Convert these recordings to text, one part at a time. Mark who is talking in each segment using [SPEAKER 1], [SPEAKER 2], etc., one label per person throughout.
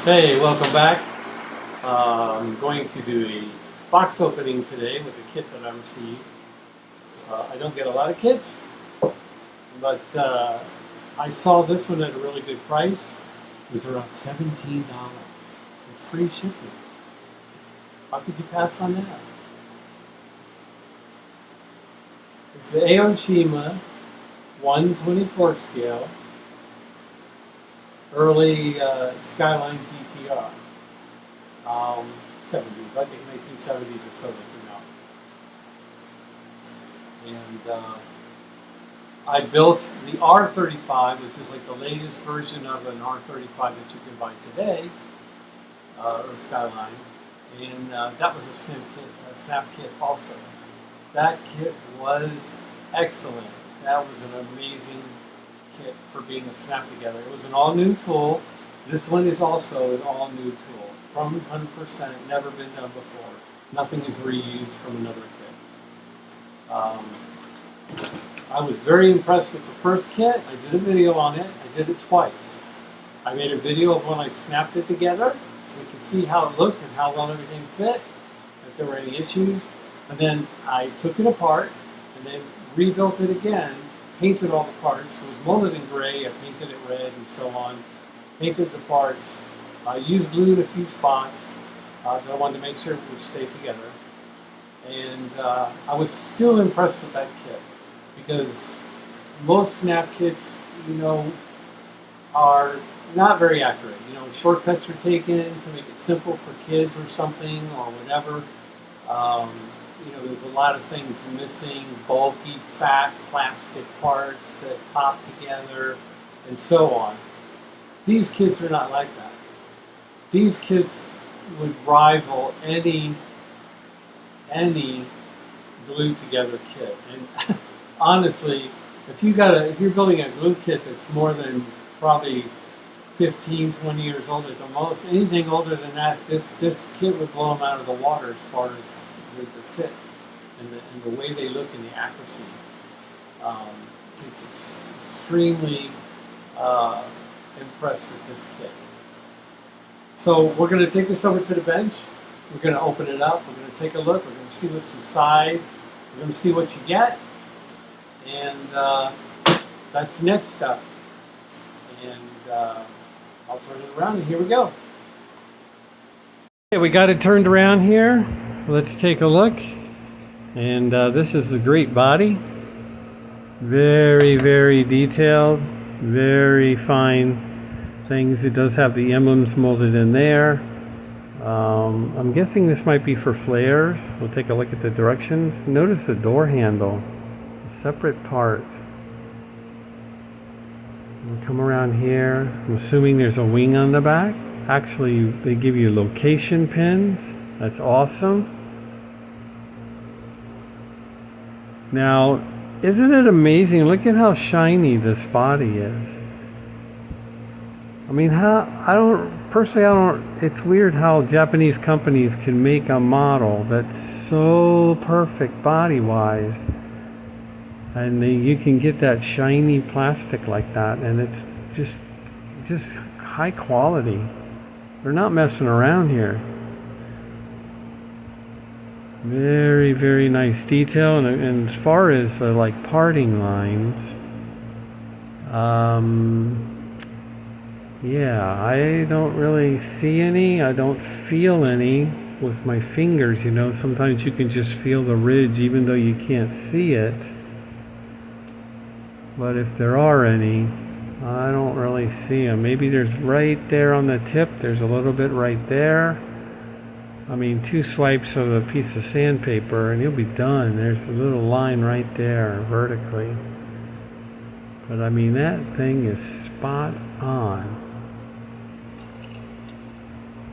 [SPEAKER 1] Hey, welcome back. I'm going to do a box opening today with the kit that I received. I don't get a lot of kits, but I saw this one at a really good price. It was around $17 with free shipping. How could you pass on that? It's the Aoshima 1/24 scale early Skyline GTR. 70s, I think 1970s or so they came out. And I built the R35, which is like the latest version of an R35 that you can buy today, or Skyline. And that was a snap kit also. That kit was excellent. That was an amazing kit for being a snap together. It was an all-new tool. This one is also an all-new tool. From 100%, never been done before. Nothing is reused from another kit. I was very impressed with the first kit. I did a video on it. I did it twice. I made a video of when I snapped it together so we could see how it looked and how well everything fit, if there were any issues. And then I took it apart and then rebuilt it again, painted all the parts. It was molded in gray. I painted it red and so on. Painted the parts. I used glue in a few spots that I wanted to make sure it would stay together. And I was still impressed with that kit because most snap kits, are not very accurate. Shortcuts are taken to make it simple for kids or something or whatever. There's a lot of things missing, bulky, fat, plastic parts that pop together and so on. These kits are not like that. These kits would rival any glued together kit. And honestly, if you're building a glue kit that's more than probably 15, 20 years old at the most, anything older than that, this kit would blow them out of the water as far as the fit and the way they look and the accuracy. It's extremely impressed with this kit. So we're going to take this over to the bench. We're going to open it up. We're going to take a look. We're going to see what's inside. We're going to see what you get. And that's next up. And I'll turn it around, and here we go. Okay, we got it turned around here. Let's take a look. And this is the great body. Very, very detailed. Very fine things. It does have the emblems molded in there. I'm guessing this might be for flares. We'll take a look at the directions. Notice the door handle, a separate part. We'll come around here. I'm assuming there's a wing on the back. Actually, they give you location pins. That's awesome. Now, isn't it amazing? Look at how shiny this body is. I mean, it's weird how Japanese companies can make a model that's so perfect body-wise, and you can get that shiny plastic like that, and it's just high quality. They're not messing around here. Very, very nice detail, and as far as like parting lines, yeah, I don't really see any. I don't feel any with my fingers. Sometimes you can just feel the ridge even though you can't see it. But if there are any, I don't really see them. Maybe there's right there on the tip. There's a little bit right there. I mean, 2 swipes of a piece of sandpaper and you'll be done. There's a little line right there vertically. But I mean, that thing is spot on.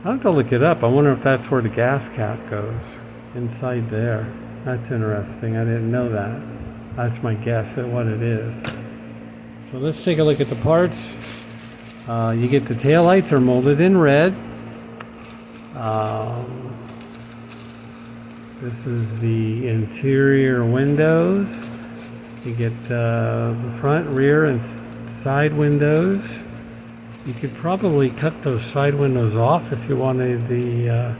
[SPEAKER 1] I'll have to look it up. I wonder if that's where the gas cap goes. Inside there. That's interesting. I didn't know that. That's my guess at what it is. So let's take a look at the parts. You get the taillights are molded in red. This is the interior windows. You get the front, rear, and side windows. You could probably cut those side windows off if you wanted the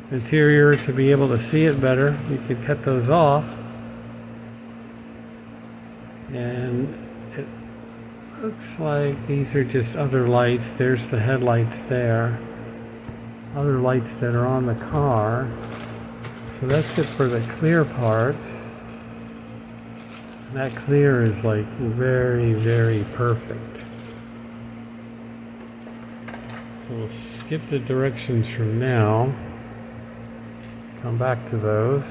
[SPEAKER 1] interior to be able to see it better. You could cut those off. And it looks like these are just other lights. There's the headlights there. Other lights that are on the car. So that's it for the clear parts. And that clear is like very, very perfect. So we'll skip the directions from now. Come back to those.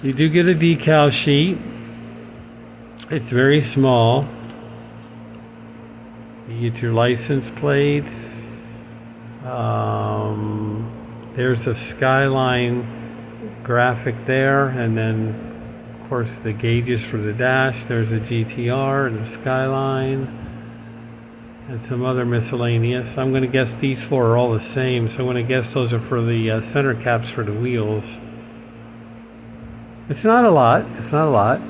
[SPEAKER 1] You do get a decal sheet. It's very small. You get your license plates. There's a Skyline graphic there, and then of course the gauges for the dash. There's a GTR and a Skyline and some other miscellaneous. I'm going to guess these four are all the same, so I'm going to guess those are for the center caps for the wheels. It's not a lot. It's not a lot.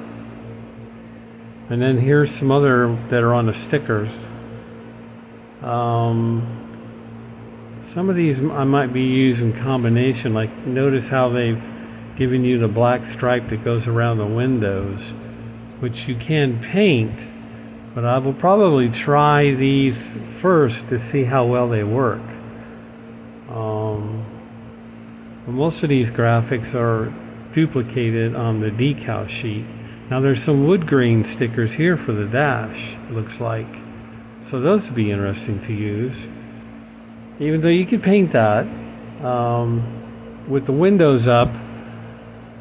[SPEAKER 1] And then here's some other that are on the stickers. Some of these I might be using combination. Like, notice how they've given you the black stripe that goes around the windows, which you can paint, but I will probably try these first to see how well they work. Most of these graphics are duplicated on the decal sheet. Now there's some wood grain stickers here for the dash, it looks like. So those would be interesting to use. Even though you could paint that with the windows up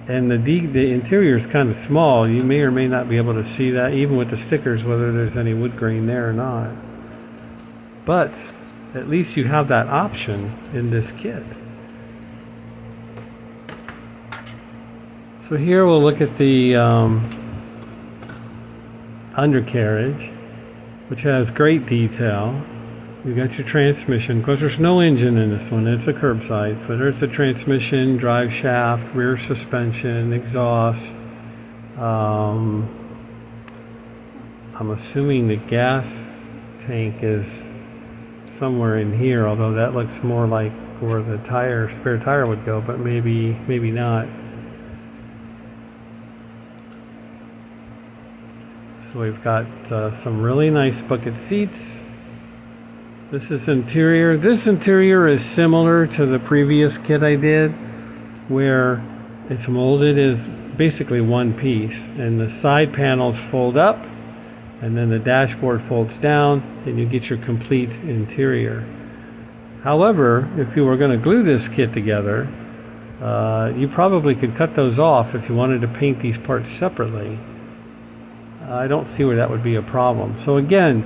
[SPEAKER 1] and the interior is kind of small, you may or may not be able to see that even with the stickers, whether there's any wood grain there or not. But at least you have that option in this kit. So here we'll look at the undercarriage, which has great detail. You got your transmission. Of course, there's no engine in this one. It's a curbside. So there's the transmission, drive shaft, rear suspension, exhaust. I'm assuming the gas tank is somewhere in here, although that looks more like where the spare tire would go, but maybe not. So we've got some really nice bucket seats. This is interior. This interior is similar to the previous kit I did, where it's molded as basically one piece, and the side panels fold up, and then the dashboard folds down, and you get your complete interior. However, if you were going to glue this kit together, you probably could cut those off if you wanted to paint these parts separately. I don't see where that would be a problem. So again,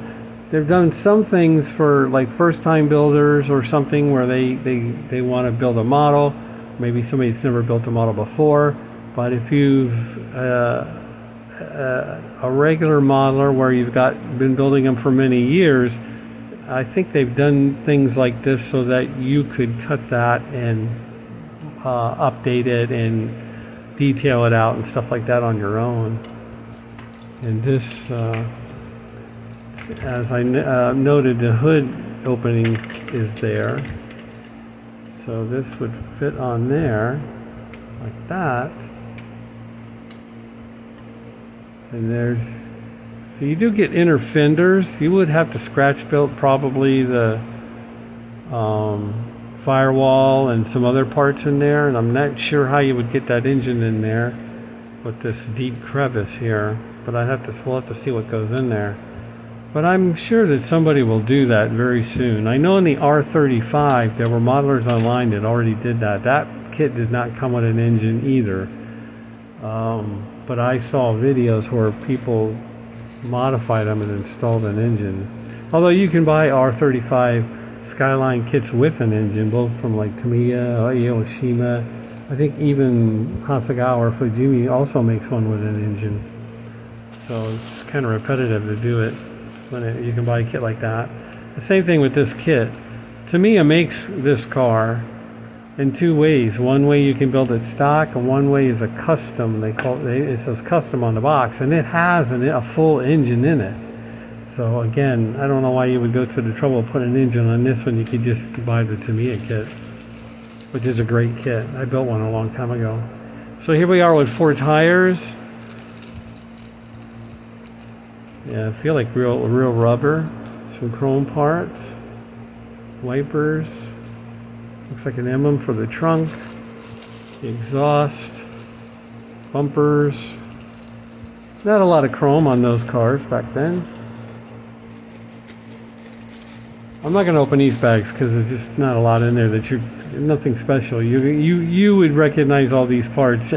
[SPEAKER 1] they've done some things for like first-time builders or something where they want to build a model. Maybe somebody's never built a model before. But if you've a regular modeler where you've been building them for many years, I think they've done things like this so that you could cut that and update it and detail it out and stuff like that on your own. And this, as I noted, the hood opening is there. So this would fit on there, like that. And so you do get inner fenders. You would have to scratch build probably the firewall and some other parts in there. And I'm not sure how you would get that engine in there with this deep crevice here. But we'll have to see what goes in there. But I'm sure that somebody will do that very soon. I know in the R35 there were modelers online that already did that. That kit did not come with an engine either. But I saw videos where people modified them and installed an engine. Although you can buy R35 Skyline kits with an engine, both from like Tamiya, Aoshima. I think even Hasegawa or Fujimi also makes one with an engine. So it's kind of repetitive to do it when you can buy a kit like that. The same thing with this kit. Tamiya makes this car in two ways. One way you can build it stock, and one way is a custom. It says custom on the box, and it has a full engine in it.
[SPEAKER 2] So again, I don't know why you would go to the trouble of putting an engine on this one. You could just buy the Tamiya kit, which is a great kit. I built one a long time ago. So here we are with 4 tires. Yeah, I feel like real rubber. Some chrome parts, wipers. Looks like an emblem for the trunk, the exhaust, bumpers. Not a lot of chrome on those cars back then. I'm not going to open these bags because there's just not a lot in there that nothing special. You would recognize all these parts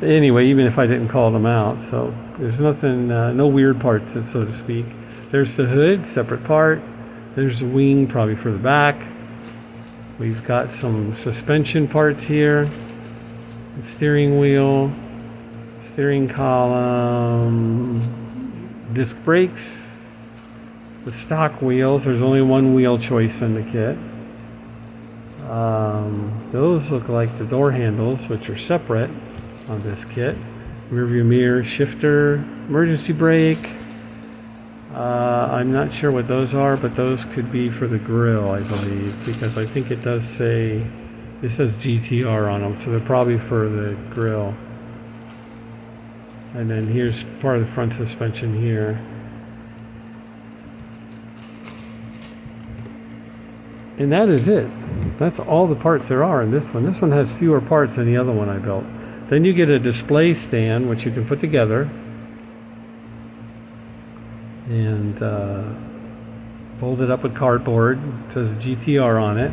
[SPEAKER 2] anyway, even if I didn't call them out. So there's nothing, no weird parts, so to speak. There's the hood, separate part. There's the wing, probably for the back. We've got some suspension parts here. The steering wheel, steering column, disc brakes. The stock wheels, there's only one wheel choice in the kit. Those look like the door handles, which are separate on this kit. Rear view mirror, shifter, emergency brake. I'm not sure what those are, but those could be for the grille, I believe, because I think it does say, it says GTR on them, so they're probably for the grille. And then here's part of the front suspension here. And that is it. That's all the parts there are in this one. This one has fewer parts than the other one I built. Then you get a display stand, which you can put together and fold it up with cardboard. It says GTR on it.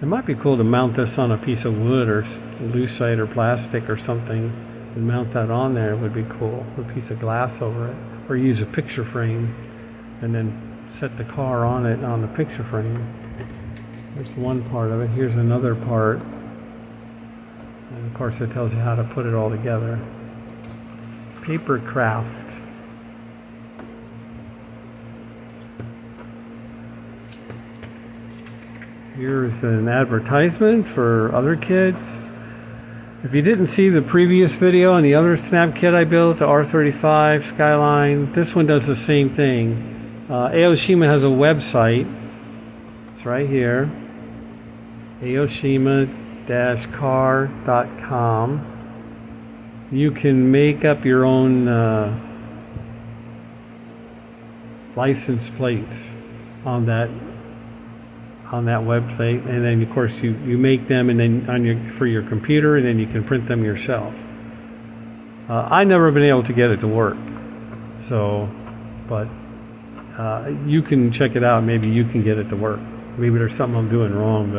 [SPEAKER 2] It might be cool to mount this on a piece of wood or lucite or plastic or something and mount that on there. It would be cool. Put a piece of glass over it, or use a picture frame and then set the car on it on the picture frame. There's one part of it. Here's another part. And of course it tells you how to put it all together. Paper craft. Here's an advertisement for other kits. If you didn't see the previous video and the other snap kit I built, the R35 Skyline, this one does the same thing. Aoshima has a website. It's right here. Aoshima-car.com. You can make up your own license plates on that website, and then of course you make them, and then for your computer, and then you can print them yourself. I've never been able to get it to work, so but you can check it out. Maybe you can get it to work. Maybe there's something I'm doing wrong,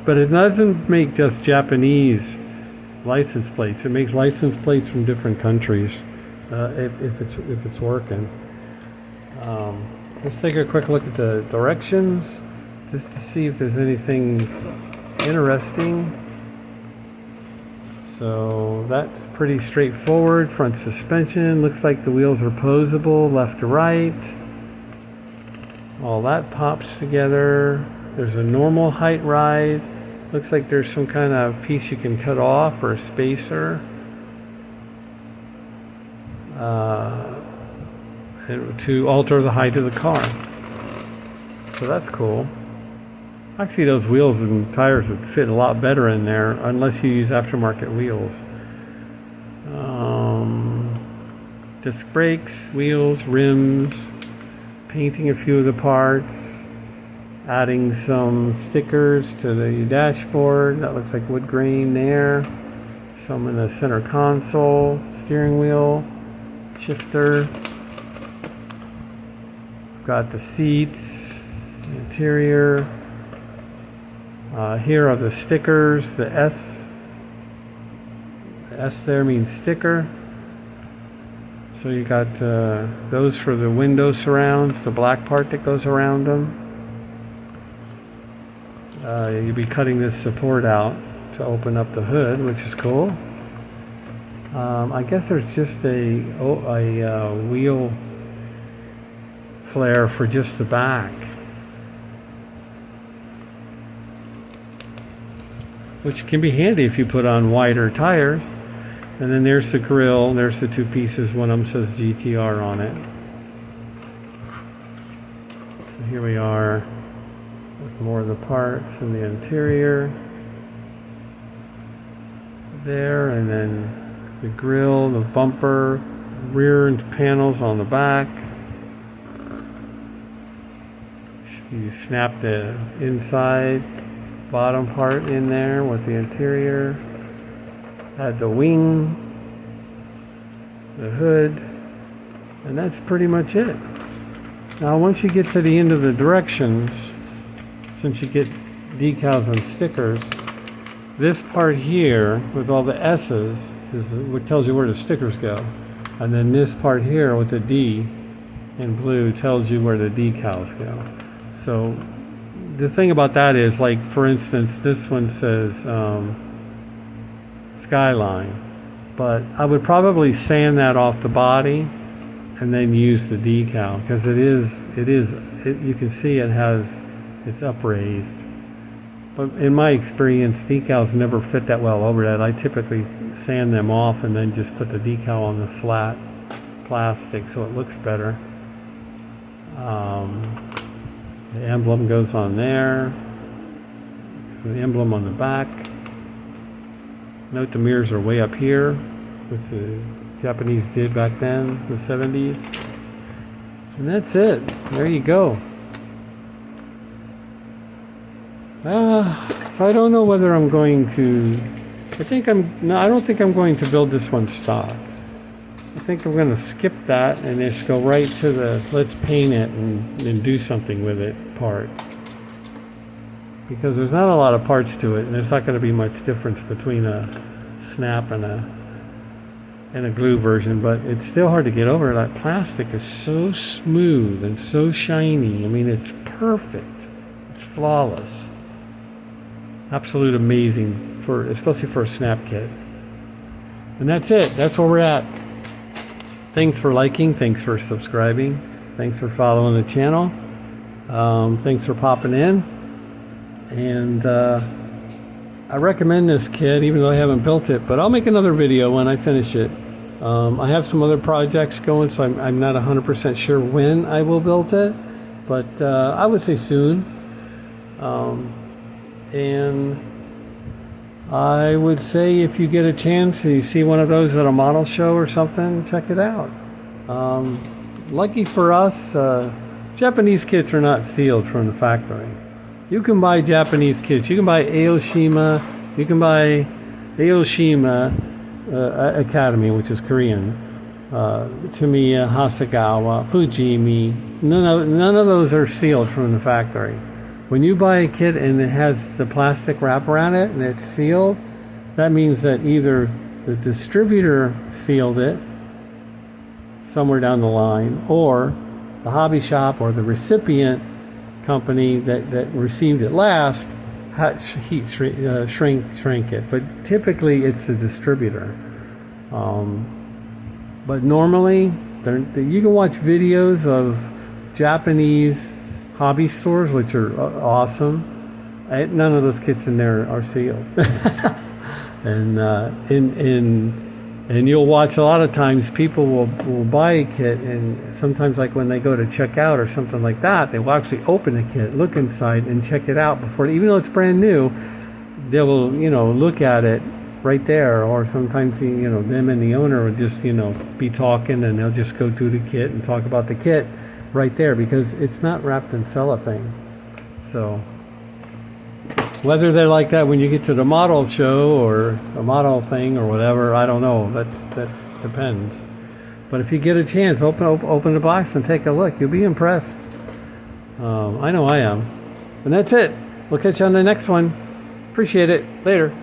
[SPEAKER 2] but it doesn't make just Japanese license plates. It makes license plates from different countries if it's working. Let's take a quick look at the directions just to see if there's anything interesting. So that's pretty straightforward. Front suspension, looks like the wheels are posable left to right. All that pops together. There's a normal height ride. Looks like there's some kind of piece you can cut off, or a spacer. To alter the height of the car. So that's cool. Actually, those wheels and tires would fit a lot better in there, unless you use aftermarket wheels. Disc brakes, wheels, rims, painting a few of the parts, adding some stickers to the dashboard. That looks like wood grain there. Some in the center console, steering wheel, shifter. Got the seats, the interior. Here are the stickers. The S there means sticker. So you got those for the window surrounds, the black part that goes around them. You'll be cutting this support out to open up the hood, which is cool. I guess there's just a wheel flare for just the back, which can be handy if you put on wider tires. And then there's the grill. There's the two pieces. One of them says GTR on it. here we are with more of the parts in the interior. There, and then the grille, the bumper, rear panels on the back. You snap the inside bottom part in there with the interior. Add the wing, the hood, and that's pretty much it. Now once you get to the end of the directions, since you get decals and stickers, this part here with all the S's is what tells you where the stickers go. And then this part here with the D in blue tells you where the decals go. So the thing about that is, like for instance, this one says Skyline, but I would probably sand that off the body and then use the decal, because you can see it's upraised. But in my experience, decals never fit that well over that. I typically sand them off and then just put the decal on the flat plastic so it looks better. The emblem goes on there. The emblem on the back. Note the mirrors are way up here, which the Japanese did back then, the 70s. And that's it. There you go. So I don't know whether I'm going to. I don't think I'm going to build this one stock. I think I'm going to skip that and just go right to the let's paint it and do something with it part. Because there's not a lot of parts to it, and there's not going to be much difference between a snap and a glue version, but it's still hard to get over. That plastic is so smooth and so shiny. I mean, it's perfect. It's flawless. Absolute amazing, especially for a snap kit. And that's it. That's where we're at. Thanks for liking. Thanks for subscribing. Thanks for following the channel. Thanks for popping in. And I recommend this kit, even though I haven't built it, but I'll make another video when I finish it. I have some other projects going, so I'm not 100% sure when I will build it, but I would say soon. And I would say if you get a chance and you see one of those at a model show or something, check it out. Lucky for us, Japanese kits are not sealed from the factory. You can buy Japanese kits. You can buy Aoshima. You can buy Aoshima Academy, which is Korean. Tamiya, Hasegawa, Fujimi. None of those are sealed from the factory. When you buy a kit and it has the plastic wrap around it and it's sealed, that means that either the distributor sealed it somewhere down the line, or the hobby shop or the recipient company that received it last shrank it. But typically it's the distributor. But normally you can watch videos of Japanese hobby stores, which are awesome. None of those kits in there are sealed. And you'll watch a lot of times people will buy a kit, and sometimes like when they go to check out or something like that, they will actually open a kit, look inside and check it out before, even though it's brand new, they will, look at it right there. Or sometimes, them and the owner will just, be talking, and they'll just go through the kit and talk about the kit right there, because it's not wrapped in cellophane. So whether they're like that when you get to the model show or a model thing or whatever, I don't know. That depends. But if you get a chance, open the box and take a look. You'll be impressed. I know I am. And that's it. We'll catch you on the next one. Appreciate it. Later.